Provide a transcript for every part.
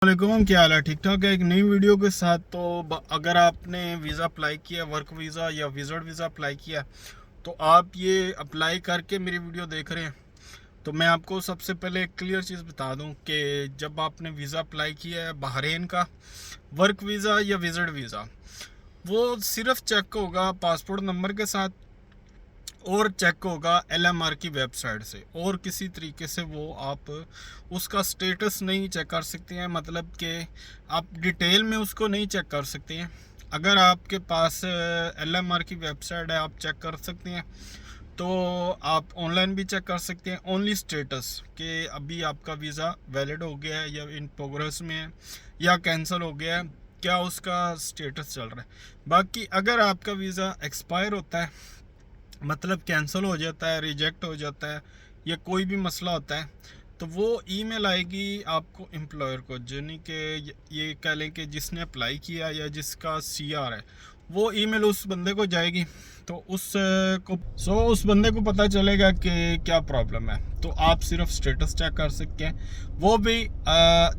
वालेकुम, क्या हाल है? ठीक ठाक है। एक नई वीडियो के साथ। तो अगर आपने वीज़ा अप्लाई किया, वर्क वीज़ा या विजिट वीज़ा अप्लाई किया, तो आप ये अप्लाई करके मेरी वीडियो देख रहे हैं, तो मैं आपको सबसे पहले एक क्लियर चीज़ बता दूं कि जब आपने वीज़ा अप्लाई किया है बहरीन का, वर्क वीज़ा या विजिट वीज़ा, वो सिर्फ चेक होगा पासपोर्ट नंबर के साथ और चेक होगा LMR की वेबसाइट से, और किसी तरीके से वो आप उसका स्टेटस नहीं चेक कर सकते हैं। मतलब कि आप डिटेल में उसको नहीं चेक कर सकते हैं। अगर आपके पास LMR की वेबसाइट है, आप चेक कर सकते हैं। तो आप ऑनलाइन भी चेक कर सकते हैं ओनली स्टेटस कि अभी आपका वीज़ा वैलिड हो गया है या इन प्रोग्रेस में है या कैंसिल हो गया है, क्या उसका स्टेटस चल रहा है। बाकी अगर आपका वीज़ा एक्सपायर होता है, मतलब कैंसिल हो जाता है, रिजेक्ट हो जाता है या कोई भी मसला होता है, तो वो ईमेल आएगी आपको एम्प्लॉयर को, यानी कि ये कह लें कि जिसने अप्लाई किया या जिसका CR है, वो ईमेल उस बंदे को जाएगी। तो उस बंदे को पता चलेगा कि क्या प्रॉब्लम है। तो आप सिर्फ स्टेटस चेक कर सकते हैं। वो भी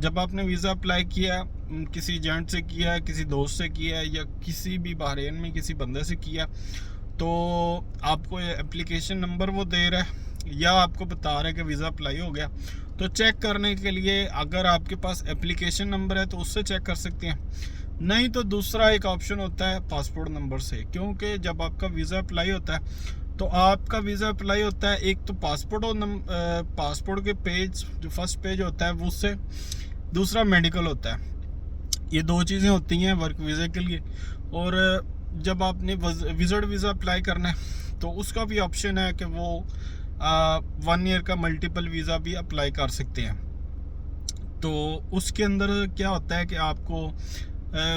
जब आपने वीज़ा अप्लाई किया, किसी एजेंट से किया, किसी दोस्त से किया या किसी भी बहरीन में किसी बंदे से किया, तो आपको ये एप्लीकेशन नंबर वो दे रहा है या आपको बता रहा है कि वीज़ा अप्लाई हो गया। तो चेक करने के लिए अगर आपके पास एप्लीकेशन नंबर है तो उससे चेक कर सकते हैं, नहीं तो दूसरा एक ऑप्शन होता है पासपोर्ट नंबर से। क्योंकि जब आपका वीज़ा अप्लाई होता है, तो आपका वीज़ा अप्लाई होता है, एक तो पासपोर्ट और पासपोर्ट के पेज, जो फर्स्ट पेज होता है वो उससे, दूसरा मेडिकल होता है। ये दो चीज़ें होती हैं वर्क वीज़ा के लिए। और जब आपने विजिट वीज़ा अप्लाई करना है तो उसका भी ऑप्शन है कि वो 1 ईयर का मल्टीपल वीज़ा भी अप्लाई कर सकते हैं। तो उसके अंदर क्या होता है कि आपको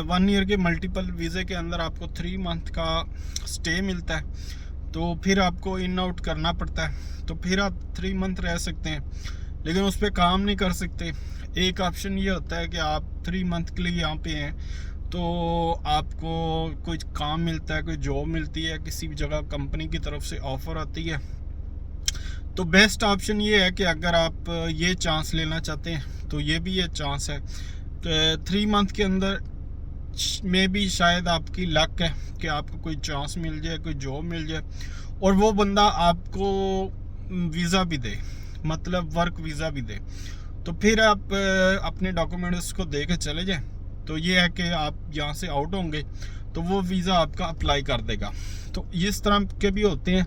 1 ईयर के मल्टीपल वीज़े के अंदर आपको 3 मंथ का स्टे मिलता है। तो फिर आपको इन आउट करना पड़ता है, तो फिर आप 3 मंथ रह सकते हैं, लेकिन उस पर काम नहीं कर सकते। एक ऑप्शन ये होता है कि आप 3 मंथ के लिए यहाँ पे हैं, तो आपको कोई काम मिलता है, कोई जॉब मिलती है, किसी भी जगह कंपनी की तरफ से ऑफ़र आती है। तो बेस्ट ऑप्शन ये है कि अगर आप ये चांस लेना चाहते हैं तो ये भी ये चांस है। तो 3 मंथ के अंदर में भी शायद आपकी लक है कि आपको कोई चांस मिल जाए, कोई जॉब मिल जाए और वो बंदा आपको वीज़ा भी दे, मतलब वर्क वीज़ा भी दे। तो फिर आप अपने डॉक्यूमेंट्स को दे के चले जाएं। तो ये है कि आप यहाँ से आउट होंगे तो वो वीज़ा आपका अप्लाई कर देगा। तो इस तरह के भी होते हैं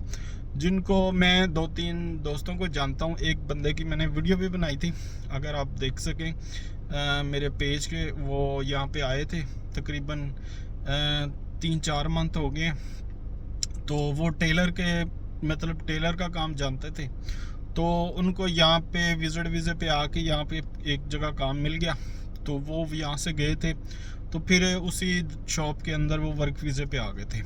जिनको मैं 2-3 दोस्तों को जानता हूँ। एक बंदे की मैंने वीडियो भी बनाई थी, अगर आप देख सकें मेरे पेज के, वो यहाँ पे आए थे तकरीबन 3-4 मंथ हो गए। तो वो टेलर के, मतलब टेलर का काम जानते थे, तो उनको यहाँ पे विजिट वीज़े पे आके यहाँ पे एक जगह काम मिल गया, तो वो यहाँ से गए थे, तो फिर उसी शॉप के अंदर वो वर्क वीज़े पे आ गए थे।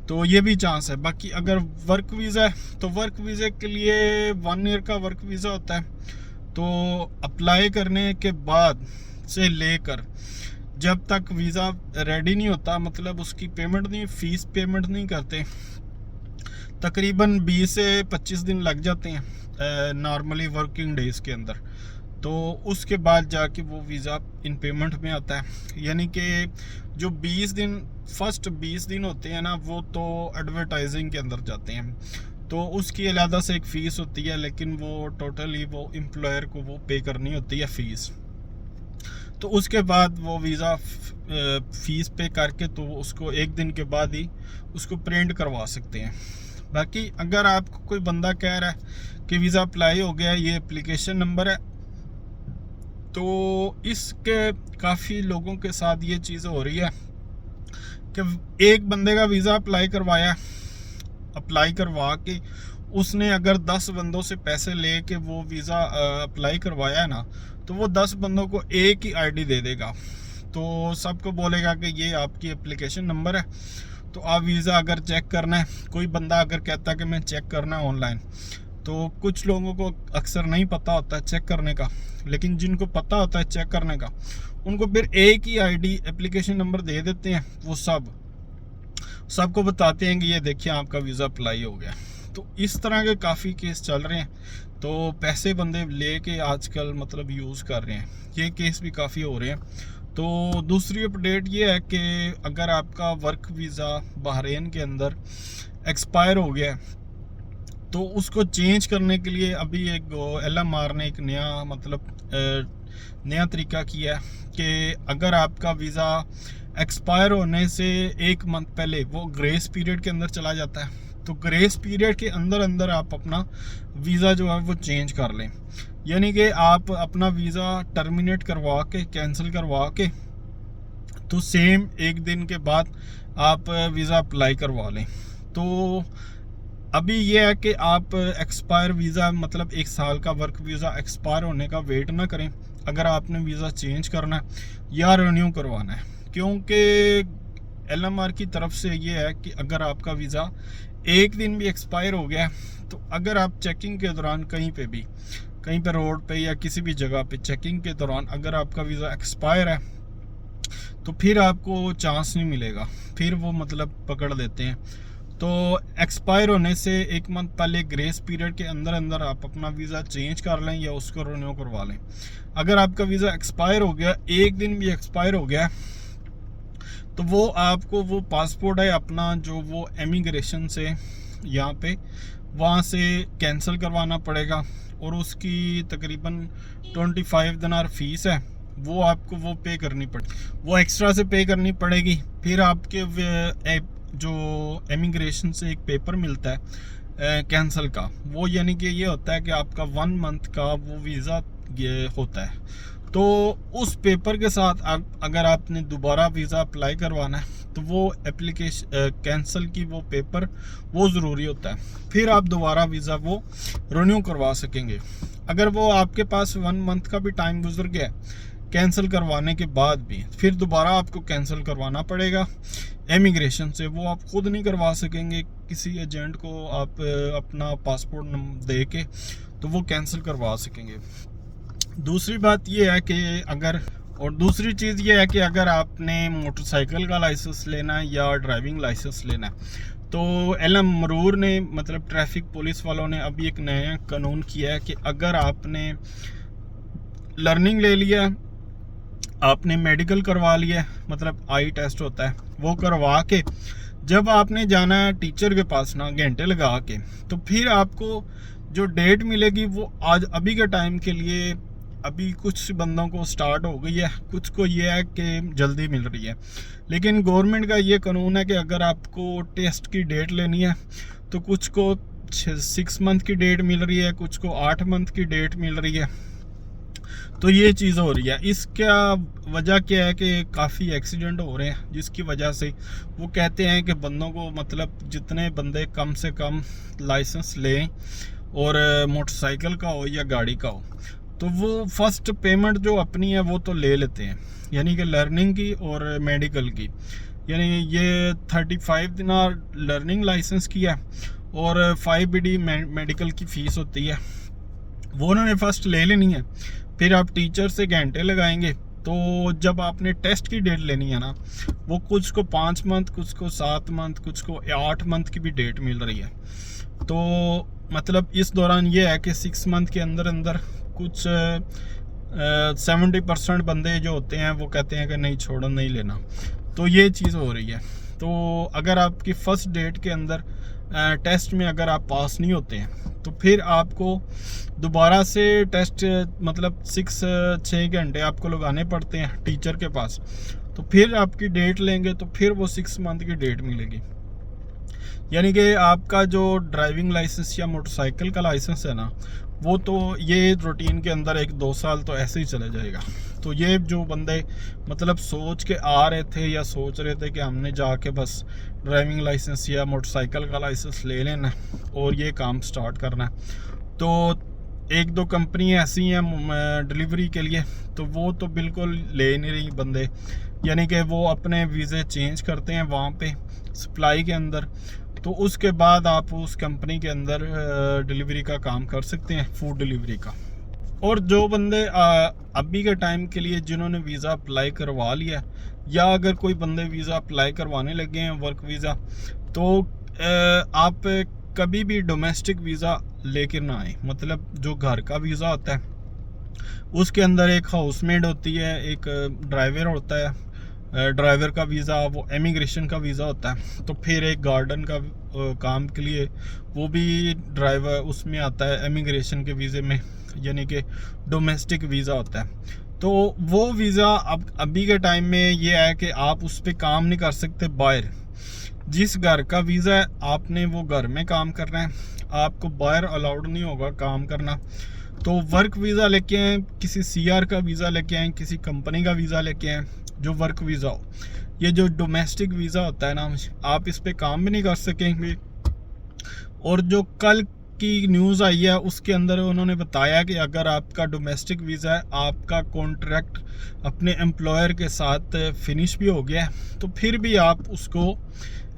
तो ये भी चांस है। बाकी अगर वर्क वीज़ा है तो वर्क वीज़े के लिए 1 ईयर का वर्क वीज़ा होता है। तो अप्लाई करने के बाद से लेकर जब तक वीज़ा रेडी नहीं होता, मतलब उसकी पेमेंट नहीं, फ़ीस पेमेंट नहीं करते, तकरीबन 20 से 25 दिन लग जाते हैं नॉर्मली वर्किंग डेज़ के अंदर। तो उसके बाद जाके वो वीज़ा इन पेमेंट में आता है। यानी कि जो 20 दिन, फर्स्ट 20 दिन होते हैं ना, वो तो एडवर्टाइजिंग के अंदर जाते हैं, तो उसकी अलहदा से एक फ़ीस होती है, लेकिन वो टोटली वो एम्प्लॉयर को वो पे करनी होती है फ़ीस। तो उसके बाद वो वीज़ा फ़ीस पे करके तो उसको 1 दिन के बाद ही उसको प्रिंट करवा सकते हैं। बाकी अगर आपको कोई बंदा कह रहा है कि वीज़ा अप्लाई हो गया, ये एप्लीकेशन नंबर है, तो इसके काफ़ी लोगों के साथ ये चीज़ हो रही है कि एक बंदे का वीज़ा अप्लाई करवा के उसने अगर 10 बंदों से पैसे ले के वो वीज़ा अप्लाई करवाया है ना, तो वो 10 बंदों को एक ही ID दे देगा। तो सबको बोलेगा कि ये आपकी एप्लीकेशन नंबर है, तो आप वीज़ा अगर चेक करना है, कोई बंदा अगर कहता है कि मैं चेक करना है ऑनलाइन, तो कुछ लोगों को अक्सर नहीं पता होता है चेक करने का, लेकिन जिनको पता होता है चेक करने का, उनको फिर एक ही ID एप्लीकेशन नंबर दे देते हैं। वो सबको बताते हैं कि ये देखिए आपका वीज़ा अप्लाई हो गया। तो इस तरह के काफ़ी केस चल रहे हैं। तो पैसे बंदे लेके आजकल मतलब यूज़ कर रहे हैं, ये केस भी काफ़ी हो रहे हैं। तो दूसरी अपडेट ये है कि अगर आपका वर्क वीज़ा बहरीन के अंदर एक्सपायर हो गया है तो उसको चेंज करने के लिए अभी एक LMR ने एक नया मतलब नया तरीका किया है कि अगर आपका वीज़ा एक्सपायर होने से 1 मंथ पहले वो ग्रेस पीरियड के अंदर चला जाता है, तो ग्रेस पीरियड के अंदर अंदर आप अपना वीज़ा जो है वो चेंज कर लें। यानी कि आप अपना वीज़ा टर्मिनेट करवा के कैंसिल करवा के तो सेम 1 दिन के बाद आप वीज़ा अप्लाई करवा लें। तो अभी ये है कि आप एक्सपायर वीज़ा मतलब 1 साल का वर्क वीज़ा एक्सपायर होने का वेट ना करें अगर आपने वीज़ा चेंज करना है या रिन्यू करवाना है, क्योंकि LMR की तरफ से ये है कि अगर आपका वीज़ा 1 दिन भी एक्सपायर हो गया तो अगर आप चेकिंग के दौरान कहीं पे रोड पे या किसी भी जगह पे चेकिंग के दौरान अगर आपका वीज़ा एक्सपायर है तो फिर आपको चांस नहीं मिलेगा, फिर वो मतलब पकड़ लेते हैं। तो एक्सपायर होने से 1 मंथ पहले ग्रेस पीरियड के अंदर अंदर आप अपना वीज़ा चेंज कर लें या उसको रिन्यू करवा लें। अगर आपका वीज़ा एक्सपायर हो गया, 1 दिन भी एक्सपायर हो गया, तो वो आपको वो पासपोर्ट है अपना जो वो एमिग्रेशन से यहाँ पे वहाँ से कैंसिल करवाना पड़ेगा और उसकी तकरीबन 25 दिनार फीस है, वो आपको वो पे करनी वो एक्स्ट्रा से पे करनी पड़ेगी। फिर आपके जो एमिग्रेशन से एक पेपर मिलता है कैंसिल का, वो यानी कि ये होता है कि आपका 1 मंथ का वो वीज़ा ये होता है। तो उस पेपर के साथ अगर आपने दोबारा वीज़ा अप्लाई करवाना है तो वो एप्लीकेशन कैंसिल की वो पेपर वो ज़रूरी होता है, फिर आप दोबारा वीज़ा वो रिन्यू करवा सकेंगे। अगर वो आपके पास 1 मंथ का भी टाइम गुजर गया कैंसिल करवाने के बाद भी, फिर दोबारा आपको कैंसिल करवाना पड़ेगा एमिग्रेशन से, वो आप खुद नहीं करवा सकेंगे, किसी एजेंट को आप अपना पासपोर्ट दे के तो वो कैंसिल करवा सकेंगे। दूसरी बात ये है कि दूसरी चीज़ ये है कि अगर आपने मोटरसाइकिल का लाइसेंस लेना है या ड्राइविंग लाइसेंस लेना है तो LM मरूर ने मतलब ट्रैफिक पुलिस वालों ने अभी एक नया कानून किया है कि अगर आपने लर्निंग ले लिया, आपने मेडिकल करवा लिया, मतलब आई टेस्ट होता है वो करवा के जब आपने जाना है टीचर के पास ना घंटे लगा के, तो फिर आपको जो डेट मिलेगी वो आज अभी के टाइम के लिए अभी कुछ बंदों को स्टार्ट हो गई है, कुछ को ये है कि जल्दी मिल रही है। लेकिन गवर्नमेंट का ये कानून है कि अगर आपको टेस्ट की डेट लेनी है तो कुछ को 6 मंथ की डेट मिल रही है, कुछ को 8 मंथ की डेट मिल रही है। तो ये चीज़ हो रही है। इसका वजह क्या है कि काफ़ी एक्सीडेंट हो रहे हैं, जिसकी वजह से वो कहते हैं कि बंदों को मतलब जितने बंदे कम से कम लाइसेंस लें और मोटरसाइकिल का हो या गाड़ी का हो, तो वो फर्स्ट पेमेंट जो अपनी है वो तो ले लेते हैं, यानी कि लर्निंग की और मेडिकल की। यानी ये 35 दिनार लर्निंग लाइसेंस की है और 5 BD मेडिकल की फ़ीस होती है, वो उन्होंने फ़र्स्ट ले लेनी है। फिर आप टीचर से घंटे लगाएंगे, तो जब आपने टेस्ट की डेट लेनी है ना, वो कुछ को 5 मंथ, कुछ को 7 मंथ, कुछ को 8 मंथ की भी डेट मिल रही है। तो मतलब इस दौरान ये है कि 6 मंथ के अंदर अंदर कुछ 70% बंदे जो होते हैं वो कहते हैं कि नहीं छोड़ो, नहीं लेना। तो ये चीज़ हो रही है। तो अगर आपकी फर्स्ट डेट के अंदर टेस्ट में अगर आप पास नहीं होते हैं तो फिर आपको दोबारा से टेस्ट मतलब 6 घंटे आपको लगाने पड़ते हैं टीचर के पास, तो फिर आपकी डेट लेंगे तो फिर वो 6 मंथ की डेट मिलेगी। यानी कि आपका जो ड्राइविंग लाइसेंस या मोटरसाइकिल का लाइसेंस है ना, वो तो ये रूटीन के अंदर 1-2 साल तो ऐसे ही चले जाएगा। तो ये जो बंदे मतलब सोच के आ रहे थे या सोच रहे थे कि हमने जाके बस ड्राइविंग लाइसेंस या मोटरसाइकिल का लाइसेंस ले लेना और ये काम स्टार्ट करना है, तो 1-2 कंपनी ऐसी हैं डिलीवरी के लिए, तो वो तो बिल्कुल ले नहीं रही बंदे। यानी कि वो अपने वीज़े चेंज करते हैं वहाँ पे सप्लाई के अंदर, तो उसके बाद आप उस कंपनी के अंदर डिलीवरी का काम कर सकते हैं, फूड डिलीवरी का। और जो बंदे अभी के टाइम के लिए जिन्होंने वीज़ा अप्लाई करवा लिया, या अगर कोई बंदे वीज़ा अप्लाई करवाने लगे हैं वर्क वीज़ा, तो आप कभी भी डोमेस्टिक वीज़ा लेकर ना आए। मतलब जो घर का वीज़ा होता है उसके अंदर एक हाउसमेड होती है, एक ड्राइवर होता है। ड्राइवर का वीज़ा वो इमिग्रेशन का वीज़ा होता है। तो फिर एक गार्डन का काम के लिए वो भी ड्राइवर उसमें आता है इमिग्रेशन के वीज़े में, यानी कि डोमेस्टिक वीज़ा होता है। तो वो वीज़ा अब अभी के टाइम में ये है कि आप उस पर काम नहीं कर सकते बाहर। जिस घर का वीज़ा है आपने वो घर में काम करना है, आपको बाहर अलाउड नहीं होगा काम करना। तो वर्क वीज़ा लेके आए, किसी सीआर का वीज़ा लेके आए, किसी कंपनी का वीज़ा लेके आए जो वर्क वीज़ा हो। ये जो डोमेस्टिक वीज़ा होता है ना, आप इस पे काम भी नहीं कर सकेंगे। और जो कल की न्यूज़ आई है उसके अंदर उन्होंने बताया कि अगर आपका डोमेस्टिक वीज़ा है, आपका कॉन्ट्रैक्ट अपने एम्प्लॉयर के साथ फिनिश भी हो गया है, तो फिर भी आप उसको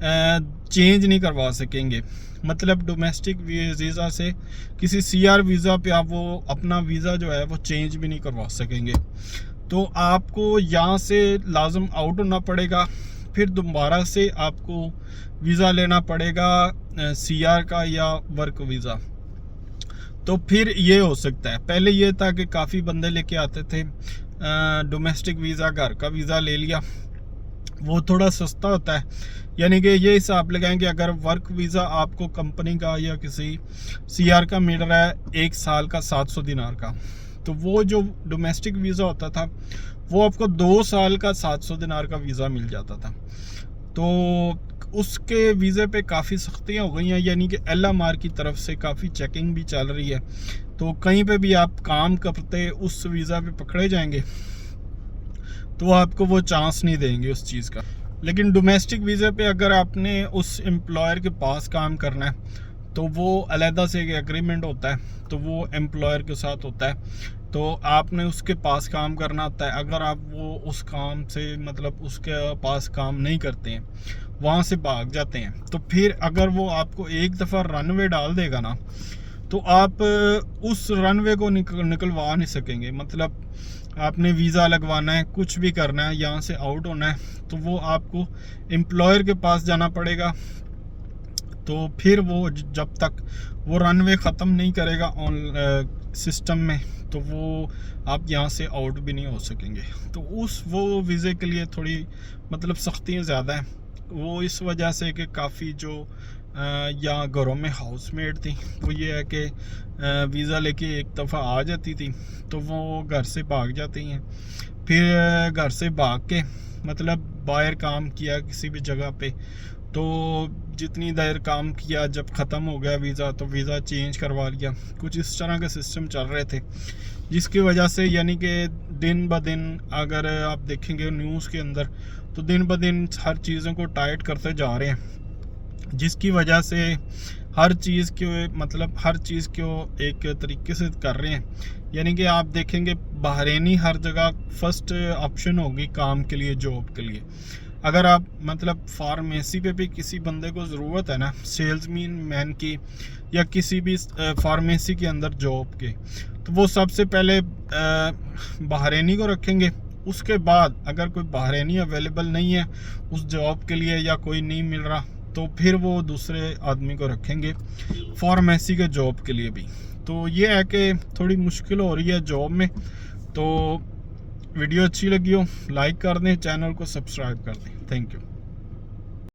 चेंज नहीं करवा सकेंगे। मतलब डोमेस्टिक वीज़ा से किसी सीआर वीज़ा पे आप वो अपना वीज़ा जो है वो चेंज भी नहीं करवा सकेंगे। तो आपको यहाँ से लाजम आउट होना पड़ेगा, फिर दोबारा से आपको वीज़ा लेना पड़ेगा सीआर का या वर्क वीज़ा। तो फिर ये हो सकता है, पहले ये था कि काफ़ी बंदे लेके आते थे डोमेस्टिक वीज़ा, घर का वीज़ा ले लिया, वो थोड़ा सस्ता होता है। यानी कि ये हिसाब लगाएंगे अगर वर्क वीज़ा आपको कंपनी का या किसी सीआर का मिल रहा है 1 साल का 700 दिनार का, तो वो जो डोमेस्टिक वीज़ा होता था वो आपको 2 साल का 700 दिनार का वीज़ा मिल जाता था। तो उसके वीज़े पे काफ़ी सख्तियाँ हो गई हैं, यानी कि एलएमआर की तरफ से काफ़ी चेकिंग भी चल रही है। तो कहीं पे भी आप काम करते उस वीज़ा पे पकड़े जाएंगे तो आपको वो चांस नहीं देंगे उस चीज़ का। लेकिन डोमेस्टिक वीज़े पे अगर आपने उस एम्प्लॉयर के पास काम करना है तो वो अलहदा से एक एग्रीमेंट होता है, तो वो एम्प्लॉयर के साथ होता है। तो आपने उसके पास काम करना होता है। अगर आप वो उस काम से मतलब उसके पास काम नहीं करते हैं, वहाँ से भाग जाते हैं, तो फिर अगर वो आपको एक दफ़ा रनवे डाल देगा ना, तो आप उस रनवे को निकलवा नहीं सकेंगे। मतलब आपने वीज़ा लगवाना है, कुछ भी करना है, यहाँ से आउट होना है, तो वो आपको एम्प्लॉयर के पास जाना पड़ेगा। तो फिर वो जब तक वो रनवे ख़त्म नहीं करेगा ऑन सिस्टम में, तो वो आप यहाँ से आउट भी नहीं हो सकेंगे। तो वो वीज़े के लिए थोड़ी मतलब सख्तियाँ ज़्यादा हैं। वो इस वजह से कि काफ़ी जो यहाँ घरों में हाउसमेड थी, वो ये है कि वीज़ा लेके एक दफ़ा आ जाती थी तो वो घर से भाग जाती हैं। फिर घर से भाग के मतलब बाहर काम किया किसी भी जगह पे, तो जितनी देर काम किया, जब ख़त्म हो गया वीज़ा तो वीज़ा चेंज करवा लिया। कुछ इस तरह के सिस्टम चल रहे थे, जिसकी वजह से यानी कि दिन ब दिन अगर आप देखेंगे न्यूज़ के अंदर, तो दिन ब दिन हर चीज़ों को टाइट करते जा रहे हैं, जिसकी वजह से हर चीज़ को एक तरीके से कर रहे हैं। यानी कि आप देखेंगे बहरीनी हर जगह फर्स्ट ऑप्शन होगी काम के लिए, जॉब के लिए। अगर आप मतलब फार्मेसी पे भी किसी बंदे को ज़रूरत है ना, सेल्समैन की या किसी भी फार्मेसी के अंदर जॉब के, तो वो सबसे पहले बहरीनी को रखेंगे। उसके बाद अगर कोई बहरीनी अवेलेबल नहीं है उस जॉब के लिए या कोई नहीं मिल रहा, तो फिर वो दूसरे आदमी को रखेंगे फार्मेसी के जॉब के लिए भी। तो ये है कि थोड़ी मुश्किल हो रही है जॉब में। तो वीडियो अच्छी लगी हो लाइक कर दें, चैनल को सब्सक्राइब कर दें। Thank you.